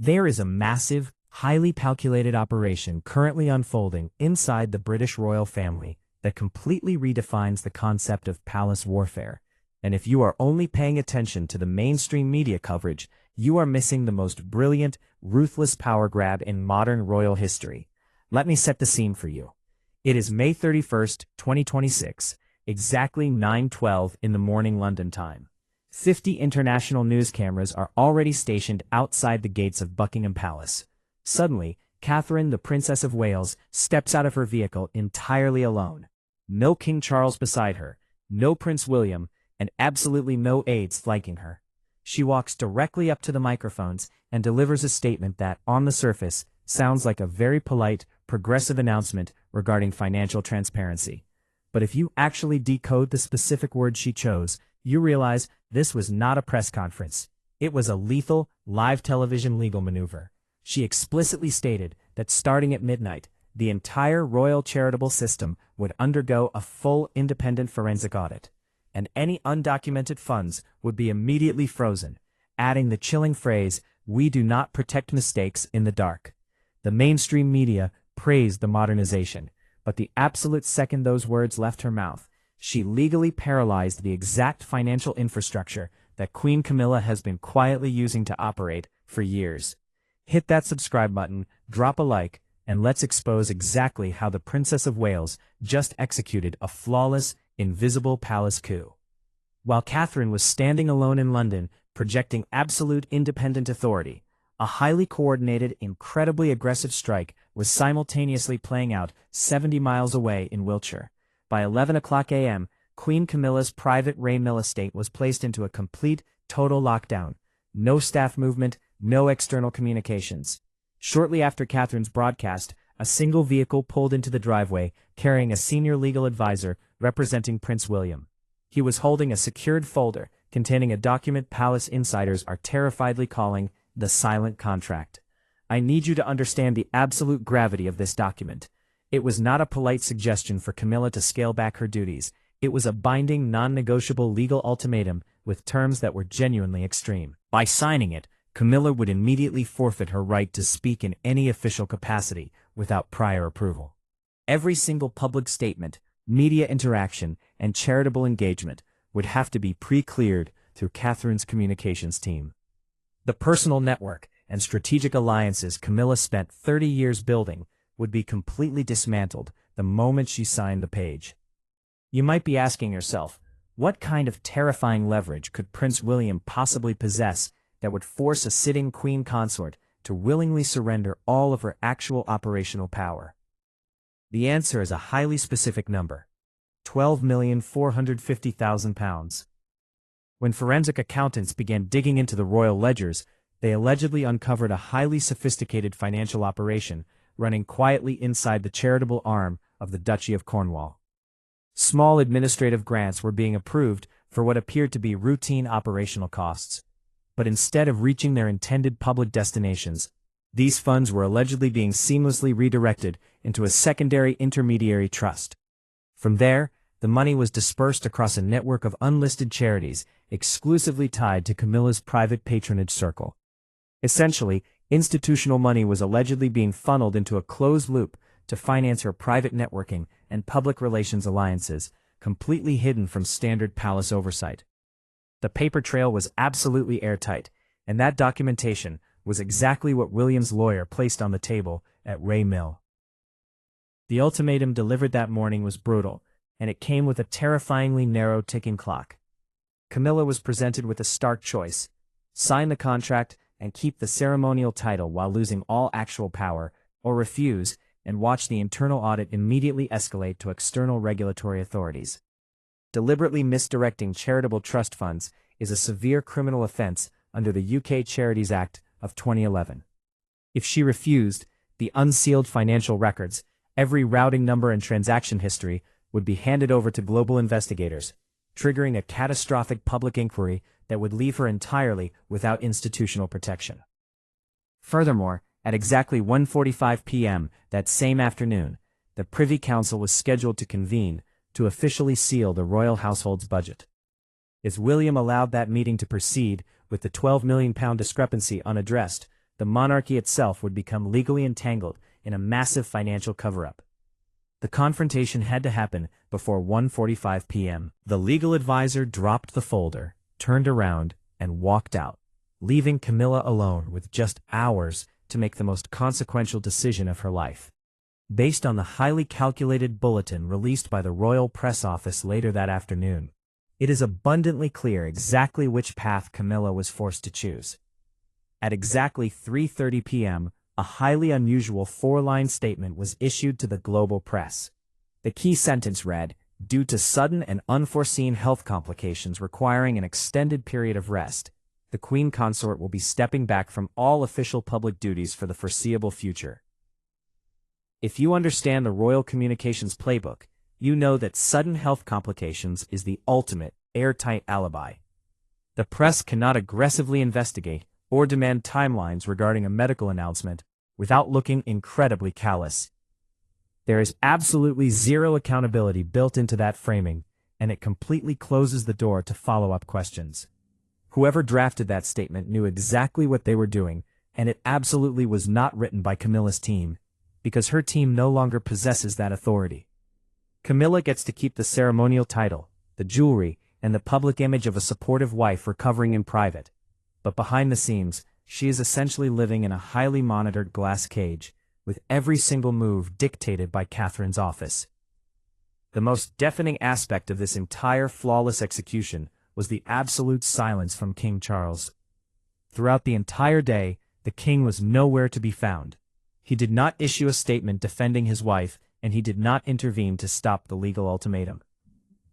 There is a massive, highly calculated operation currently unfolding inside the British royal family that completely redefines the concept of palace warfare. And if you are only paying attention to the mainstream media coverage, you are missing the most brilliant, ruthless power grab in modern royal history. Let me set the scene for you. It is May 31st, 2026, exactly 9:12 in the morning London time. 50 international news cameras are already stationed outside the gates of Buckingham Palace. Suddenly, Catherine, the Princess of Wales, steps out of her vehicle entirely alone. No King Charles beside her, no Prince William, and absolutely no aides flanking her. She walks directly up to the microphones and delivers a statement that, on the surface, sounds like a very polite, progressive announcement regarding financial transparency. But if you actually decode the specific words she chose, you realize this was not a press conference. It was a lethal, live television legal maneuver. She explicitly stated that starting at midnight, the entire royal charitable system would undergo a full independent forensic audit, and any undocumented funds would be immediately frozen, adding the chilling phrase, "We do not protect mistakes in the dark." The mainstream media praised the modernization, but the absolute second those words left her mouth, she legally paralyzed the exact financial infrastructure that Queen Camilla has been quietly using to operate for years. Hit that subscribe button, drop a like, and let's expose exactly how the Princess of Wales just executed a flawless, invisible palace coup. While Catherine was standing alone in London, projecting absolute independent authority, a highly coordinated, incredibly aggressive strike was simultaneously playing out 70 miles away in Wiltshire. By 11 o'clock a.m., Queen Camilla's private Ray Mill estate was placed into a complete, total lockdown. No staff movement, no external communications. Shortly after Catherine's broadcast, a single vehicle pulled into the driveway, carrying a senior legal advisor representing Prince William. He was holding a secured folder containing a document palace insiders are terrifiedly calling the silent contract. I need you to understand the absolute gravity of this document. It was not a polite suggestion for Camilla to scale back her duties. It was a binding, non-negotiable legal ultimatum with terms that were genuinely extreme. By signing it, Camilla would immediately forfeit her right to speak in any official capacity without prior approval. Every single public statement, media interaction, and charitable engagement would have to be pre-cleared through Catherine's communications team. The personal network and strategic alliances Camilla spent 30 years building would be completely dismantled the moment she signed the page. You might be asking yourself, what kind of terrifying leverage could Prince William possibly possess that would force a sitting queen consort to willingly surrender all of her actual operational power? The answer is a highly specific number: £12,450,000. When forensic accountants began digging into the royal ledgers, they allegedly uncovered a highly sophisticated financial operation running quietly inside the charitable arm of the Duchy of Cornwall. Small administrative grants were being approved for what appeared to be routine operational costs. But instead of reaching their intended public destinations, these funds were allegedly being seamlessly redirected into a secondary intermediary trust. From there, the money was dispersed across a network of unlisted charities exclusively tied to Camilla's private patronage circle. Essentially, institutional money was allegedly being funneled into a closed loop to finance her private networking and public relations alliances, completely hidden from standard palace oversight. The paper trail was absolutely airtight, and that documentation was exactly what William's lawyer placed on the table at Ray Mill. The ultimatum delivered that morning was brutal, and it came with a terrifyingly narrow ticking clock. Camilla was presented with a stark choice: sign the contract and keep the ceremonial title while losing all actual power, or refuse and watch the internal audit immediately escalate to external regulatory authorities. Deliberately misdirecting charitable trust funds is a severe criminal offense under the UK Charities Act of 2011. If she refused, the unsealed financial records, every routing number and transaction history, would be handed over to global investigators, triggering a catastrophic public inquiry that would leave her entirely without institutional protection. Furthermore, at exactly 1:45 p.m. that same afternoon, the Privy Council was scheduled to convene to officially seal the royal household's budget. As William allowed that meeting to proceed with the £12 million discrepancy unaddressed, the monarchy itself would become legally entangled in a massive financial cover-up. The confrontation had to happen before 1:45 p.m. The legal advisor dropped the folder, turned around, and walked out, leaving Camilla alone with just hours to make the most consequential decision of her life. Based on the highly calculated bulletin released by the royal press office later that afternoon, it is abundantly clear exactly which path Camilla was forced to choose. At exactly 3:30 p.m., a highly unusual 4-line statement was issued to the global press. The key sentence read, "Due to sudden and unforeseen health complications requiring an extended period of rest, the Queen Consort will be stepping back from all official public duties for the foreseeable future." If you understand the royal communications playbook, you know that sudden health complications is the ultimate airtight alibi. The press cannot aggressively investigate or demand timelines regarding a medical announcement without looking incredibly callous. There is absolutely zero accountability built into that framing, and it completely closes the door to follow-up questions. Whoever drafted that statement knew exactly what they were doing, and it absolutely was not written by Camilla's team, because her team no longer possesses that authority. Camilla gets to keep the ceremonial title, the jewelry, and the public image of a supportive wife recovering in private. But behind the scenes, she is essentially living in a highly monitored glass cage, with every single move dictated by Catherine's office. The most deafening aspect of this entire flawless execution was the absolute silence from King Charles. Throughout the entire day, the king was nowhere to be found. He did not issue a statement defending his wife, and he did not intervene to stop the legal ultimatum.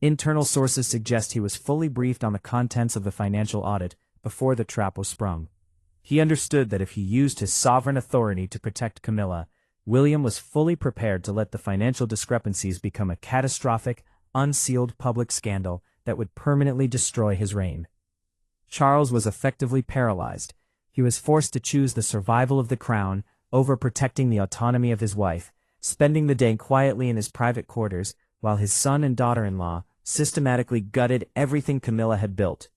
Internal sources suggest he was fully briefed on the contents of the financial audit before the trap was sprung. He understood that if he used his sovereign authority to protect Camilla, William was fully prepared to let the financial discrepancies become a catastrophic, unsealed public scandal that would permanently destroy his reign. Charles was effectively paralyzed. He was forced to choose the survival of the crown over protecting the autonomy of his wife, spending the day quietly in his private quarters while his son and daughter-in-law systematically gutted everything Camilla had built.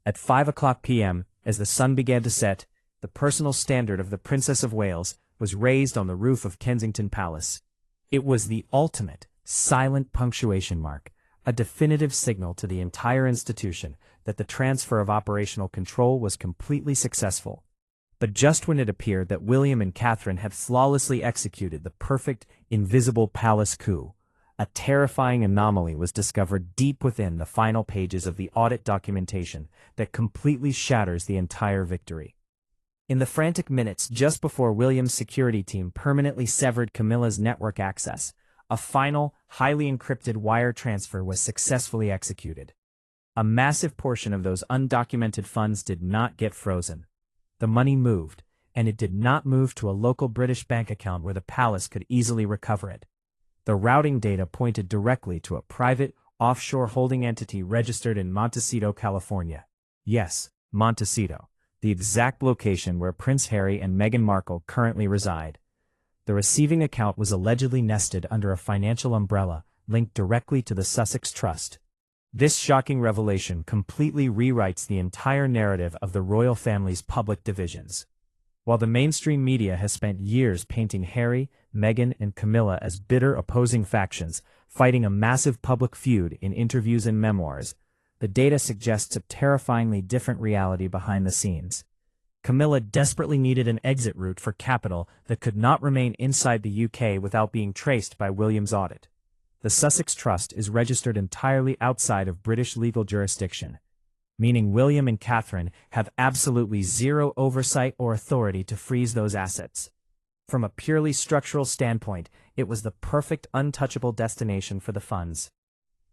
At 5:00 p.m., as the sun began to set, the personal standard of the Princess of Wales was raised on the roof of Kensington Palace. It was the ultimate, silent punctuation mark, a definitive signal to the entire institution that the transfer of operational control was completely successful. But just when it appeared that William and Catherine had flawlessly executed the perfect, invisible palace coup, a terrifying anomaly was discovered deep within the final pages of the audit documentation that completely shatters the entire victory. In the frantic minutes just before William's security team permanently severed Camilla's network access, a final, highly encrypted wire transfer was successfully executed. A massive portion of those undocumented funds did not get frozen. The money moved, and it did not move to a local British bank account where the palace could easily recover it. The routing data pointed directly to a private, offshore holding entity registered in Montecito, California. Yes, Montecito, the exact location where Prince Harry and Meghan Markle currently reside. The receiving account was allegedly nested under a financial umbrella linked directly to the Sussex Trust. This shocking revelation completely rewrites the entire narrative of the royal family's public divisions. While the mainstream media has spent years painting Harry, Meghan, and Camilla as bitter opposing factions, fighting a massive public feud in interviews and memoirs, the data suggests a terrifyingly different reality behind the scenes. Camilla desperately needed an exit route for capital that could not remain inside the UK without being traced by William's audit. The Sussex Trust is registered entirely outside of British legal jurisdiction, meaning William and Catherine have absolutely zero oversight or authority to freeze those assets. From a purely structural standpoint, it was the perfect untouchable destination for the funds.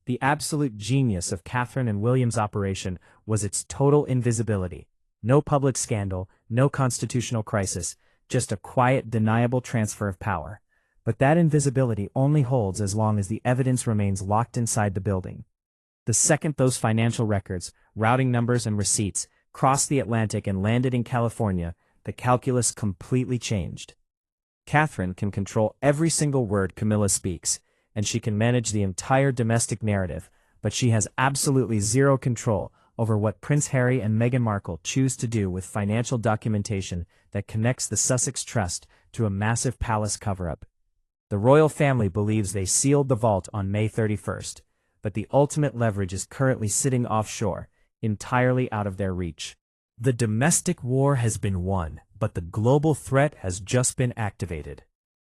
The absolute genius of Catherine and William's operation was its total invisibility. No public scandal, no constitutional crisis, just a quiet, deniable transfer of power. But that invisibility only holds as long as the evidence remains locked inside the building. The second those financial records, routing numbers, and receipts crossed the Atlantic and landed in California, the calculus completely changed. Catherine can control every single word Camilla speaks, and she can manage the entire domestic narrative, but she has absolutely zero control over what Prince Harry and Meghan Markle choose to do with financial documentation that connects the Sussex Trust to a massive palace cover-up. The royal family believes they sealed the vault on May 31st, but the ultimate leverage is currently sitting offshore, entirely out of their reach. The domestic war has been won, but the global threat has just been activated.